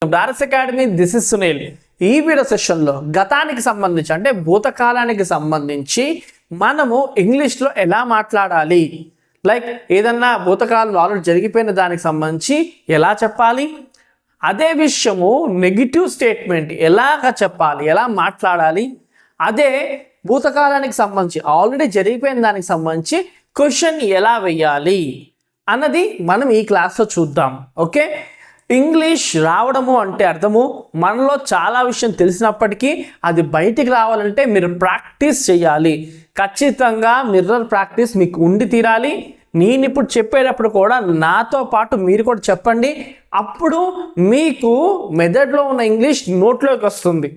డారస్ academy, this is Sunil. ఈ video సెషన్లో గతానికి సంబంధించి అంటే భూతకాలానికి సంబంధించి మనము ఇంగ్లీష్లో ఎలా మాట్లాడాలి, లైక్ ఏదన్నా భూతకాలంలో ఆల్రెడీ జరిగిపోయిన దానికి సంబంధించి ఎలా చెప్పాలి, అదే విషయము నెగిటివ్ స్టేట్మెంట్ ఎలాగ చెప్పాలి, ఎలా మాట్లాడాలి, అదే భూతకాలానికి సంబంధించి ఆల్రెడీ జరిగిపోయిన దానికి సంబంధించి క్వశ్చన్ ఎలా వేయాలి అన్నది మనం ఈ క్లాస్లో చూద్దాం. ఓకే, ఇంగ్లీష్ రావడము అంటే అర్థము మనలో చాలా విషయం తెలిసినప్పటికీ అది బయటికి రావాలంటే మీరు ప్రాక్టీస్ చేయాలి. ఖచ్చితంగా మిర్రర్ ప్రాక్టీస్ మీకు ఉండి తీరాలి. నేను ఇప్పుడు చెప్పేటప్పుడు కూడా నాతో పాటు మీరు కూడా చెప్పండి, అప్పుడు మీకు మెదడులో ఉన్న ఇంగ్లీష్ నోట్లోకి వస్తుంది.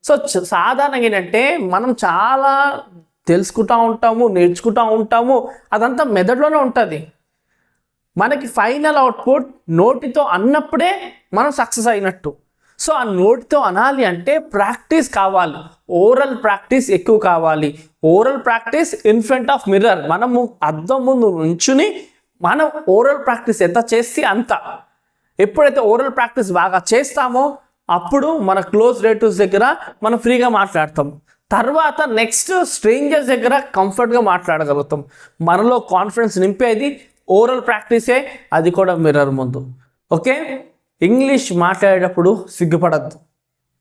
సో సాధారణంగా ఏంటంటే మనం చాలా తెలుసుకుంటూ ఉంటాము, నేర్చుకుంటూ ఉంటాము, అదంతా మెదడులోనే ఉంటుంది. మనకి ఫైనల్ అవుట్పుట్ నోటితో అన్నప్పుడే మనం సక్సెస్ అయినట్టు. సో ఆ నోటితో అనాలి అంటే ప్రాక్టీస్ కావాలి, ఓరల్ ప్రాక్టీస్ ఎక్కువ కావాలి. Oral practice in front of mirror, మనము అద్దం ముందు నుంచుని మనం ఓరల్ ప్రాక్టీస్ ఎంత చేస్తే అంత. ఎప్పుడైతే ఓరల్ ప్రాక్టీస్ బాగా చేస్తామో అప్పుడు మన క్లోజ్ రిలేటివ్స్ దగ్గర మనం ఫ్రీగా మాట్లాడతాం. తర్వాత నెక్స్ట్ స్ట్రేంజర్స్ దగ్గర కంఫర్ట్గా మాట్లాడగలుగుతాం. మనలో కాన్ఫిడెన్స్ నింపేది ఓరల్ ప్రాక్టీసే, అది కూడా మిర్రర్ ముందు. ఓకే, ఇంగ్లీష్ మాట్లాడేటప్పుడు సిగ్గుపడద్దు.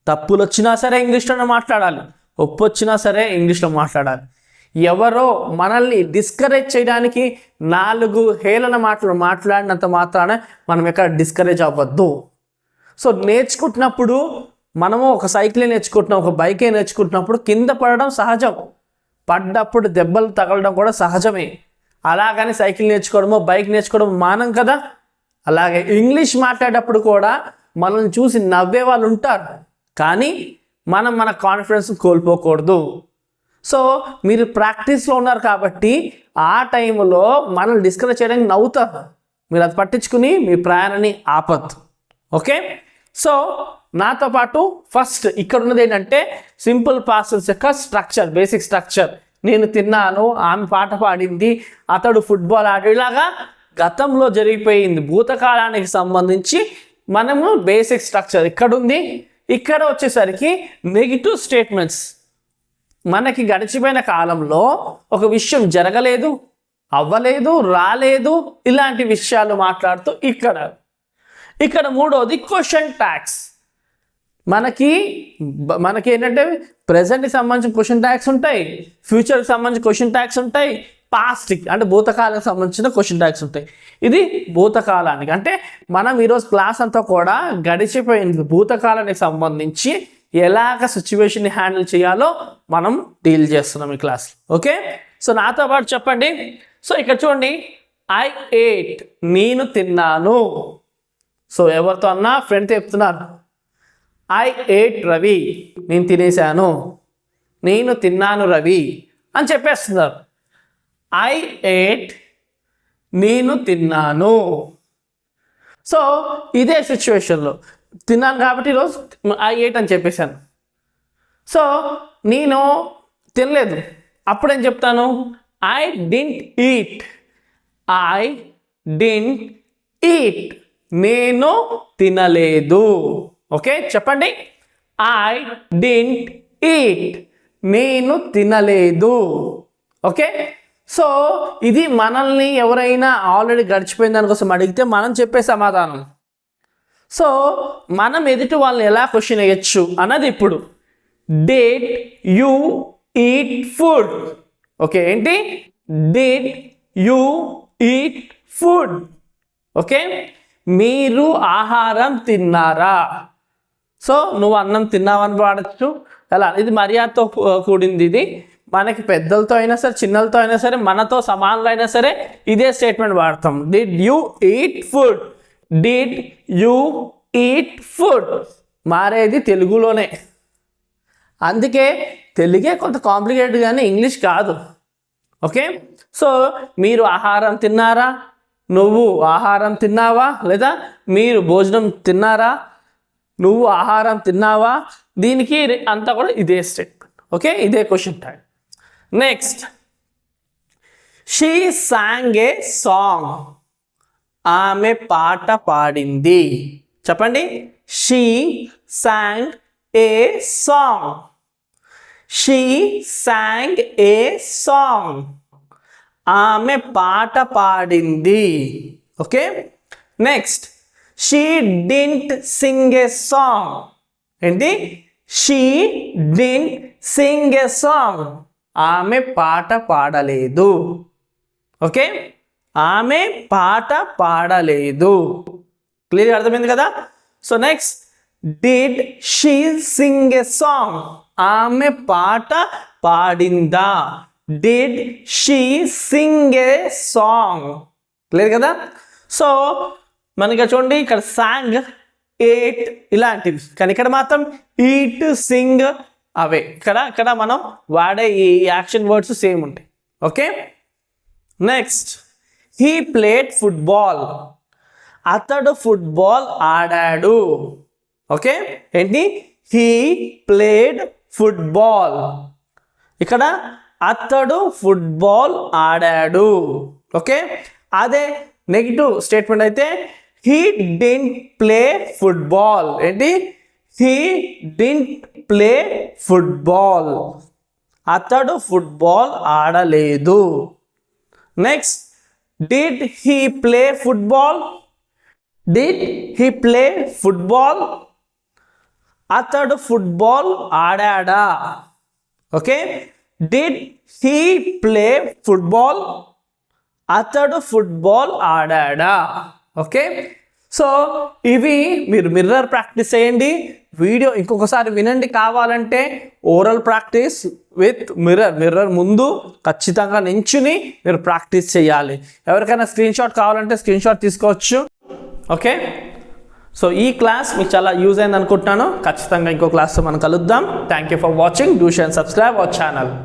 తప్పులు వచ్చినా సరే ఇంగ్లీష్లోనే మాట్లాడాలి, ఒప్పు వచ్చినా సరే ఇంగ్లీష్లో మాట్లాడాలి. ఎవరో మనల్ని డిస్కరేజ్ చేయడానికి 4 హేళన మాటలు మాట్లాడినంత మాత్రాన మనం ఎక్కడ డిస్కరేజ్ అవ్వద్దు. సో నేర్చుకుంటున్నప్పుడు మనము ఒక సైకిలే నేర్చుకుంటున్నాం, ఒక బైకే నేర్చుకుంటున్నప్పుడు కింద పడడం సహజం, పడ్డప్పుడు దెబ్బలు తగలడం కూడా సహజమే. అలాగని సైకిల్ నేర్చుకోవడమో బైక్ నేర్చుకోవడం మానం కదా. అలాగే ఇంగ్లీష్ మాట్లాడేటప్పుడు కూడా మనల్ని చూసి నవ్వే వాళ్ళు ఉంటారు, కానీ మనం మన కాన్ఫిడెన్స్ కోల్పోకూడదు. సో మీరు ప్రాక్టీస్లో ఉన్నారు కాబట్టి ఆ టైంలో మనల్ని డిస్కరేజ్ చేయడానికి నవ్వుతారు, మీరు అది పట్టించుకుని మీ ప్రయాణాన్ని ఆపద్దు. ఓకే, సో నాతో పాటు ఫస్ట్ ఇక్కడ ఉన్నది ఏంటంటే సింపుల్ పాస్టెన్స్ యొక్క స్ట్రక్చర్, బేసిక్ స్ట్రక్చర్. నేను తిన్నాను, ఆమె పాట పాడింది, అతడు ఫుట్బాల్ ఆడు, ఇలాగా గతంలో జరిగిపోయింది. భూతకాలానికి సంబంధించి మనము బేసిక్ స్ట్రక్చర్ ఇక్కడ ఉంది. ఇక్కడ వచ్చేసరికి నెగిటివ్ స్టేట్మెంట్స్, మనకి గడిచిపోయిన కాలంలో ఒక విషయం జరగలేదు, అవ్వలేదు, రాలేదు, ఇలాంటి విషయాలు మాట్లాడుతూ ఇక్కడ మూడోది క్వశ్చన్ ట్యాగ్స్. మనకి ఏంటంటే ప్రజెంట్కి సంబంధించిన క్వశ్చన్ ట్యాగ్స్ ఉంటాయి, ఫ్యూచర్కి సంబంధించిన క్వశ్చన్ ట్యాగ్స్ ఉంటాయి, పాస్ట్కి అంటే భూతకాలానికి సంబంధించిన క్వశ్చన్ ట్యాగ్స్ ఉంటాయి. ఇది భూతకాలానికి అంటే మనం ఈరోజు క్లాస్ అంతా కూడా గడిచిపోయింది భూతకాలానికి సంబంధించి ఎలాగ సిచ్యువేషన్ని హ్యాండిల్ చేయాలో మనం డీల్ చేస్తున్నాం ఈ క్లాస్. ఓకే, సో నాతో పాటు చెప్పండి. సో ఇక్కడ చూడండి, ఐ ఏట్, నేను తిన్నాను. సో ఎవరితో అన్నా ఫ్రెండ్తో చెప్తున్నారు, ఐ ఏట్ రవి, నేను తినేశాను, నేను తిన్నాను రవి అని చెప్పేస్తున్నారు. ఐ ఏట్, నేను తిన్నాను. సో ఇదే సిచ్యువేషన్లో తిన్నాను కాబట్టి ఈరోజు ఐ ఏట్ అని చెప్పేశాను. సో నేను తినలేదు, అప్పుడేం చెప్తాను, I didn't eat. I didn't eat, నేను తినలేదు. ఓకే చెప్పండి, ఐ డింట్ ఈట్, నేను తినలేదు. ఓకే, సో ఇది మనల్ని ఎవరైనా ఆల్రెడీ గడిచిపోయిన దానికోసం అడిగితే మనం చెప్పే సమాధానం. సో మనం ఎదుటి వాళ్ళని ఎలా క్వశ్చన్ వేయచ్చు అన్నది ఇప్పుడు. Did you eat food? Okay, ఏంటి did you eat food? Okay, మీరు ఆహారం తిన్నారా? సో నువ్వు అన్నం తిన్నావని వాడచ్చు. అలా ఇది మర్యాదతో కూడింది. ఇది మనకి పెద్దలతో అయినా సరే, చిన్నలతో అయినా సరే, మనతో సమానులు అయినా సరే ఇదే స్టేట్మెంట్ వాడతాం. Did you eat food? Did you eat food మారేది తెలుగులోనే. అందుకే తెలుగే కొంత కాంప్లికేటెడ్ కానీ ఇంగ్లీష్ కాదు. ఓకే, సో మీరు ఆహారం తిన్నారా, నువ్వు ఆహారం తిన్నావా, లేదా మీరు భోజనం తిన్నారా, నువ్వు ఆహారం తిన్నావా, దీనికి అంతా కూడా ఇదే స్టేట్మెంట్. ఓకే, ఇదే question tag. Next, she song A song, ఆమె పాట పాడింది. చెప్పండి, she sang a song. She sang a song. ఆమె పాట పాడింది. Okay, next she didn't sing a song. ఏంటి? She didn't sing a song. ఆమె పాట పాడలేదు. ఓకే, ఆమె పాట పాడలేదు. క్లియర్గా అర్థమైంది కదా? So next, did she sing a song? ఆమె పాట పాడిందా? Did she sing a song? Clear కదా? సో మనకి చూడండి, ఇక్కడ సాంగ్, ఏట్ ఇలాంటివి, కానీ ఇక్కడ మాత్రం ఈట్, సింగ్ అవే. ఇక్కడ మనం వాడే ఈ యాక్షన్ వర్డ్స్ సేమ్ ఉంటాయి. Okay, next, he played football. అతడు ఫుట్బాల్ ఆడాడు. ఓకే, ఏంటి? He played football. ఇక్కడ అతడు ఫుట్బాల్ ఆడాడు. ఓకే, అదే నెగిటివ్ స్టేట్మెంట్ అయితే హీ డిడ్ంట్ ప్లే ఫుట్బాల్. ఏంటి? He didn't play football. అతడు ఫుట్బాల్ ఆడలేదు. Next, did he play football? Did he play football? అతడు ఫుట్బాల్ ఆడాడా? Okay, did he play football? అతడు ఫుట్బాల్ ఆడాడా? ఓకే, సో ఇవి మీరు మిర్రర్ ప్రాక్టీస్ చేయండి. వీడియో ఇంకొకసారి వినండి. కావాలంటే ఓరల్ ప్రాక్టీస్ విత్ మిర్రర్ ముందు ఖచ్చితంగా నించుని మీరు ప్రాక్టీస్ చేయాలి. ఎవరికైనా స్క్రీన్ షాట్ కావాలంటే స్క్రీన్ షాట్ తీసుకోవచ్చు. ఓకే, సో ఈ క్లాస్ మీకు చాలా యూజ్ అయింది అనుకుంటున్నాను. ఖచ్చితంగా ఇంకో క్లాస్తో మనం కలుద్దాం. Thank you for watching. Do share and subscribe our channel.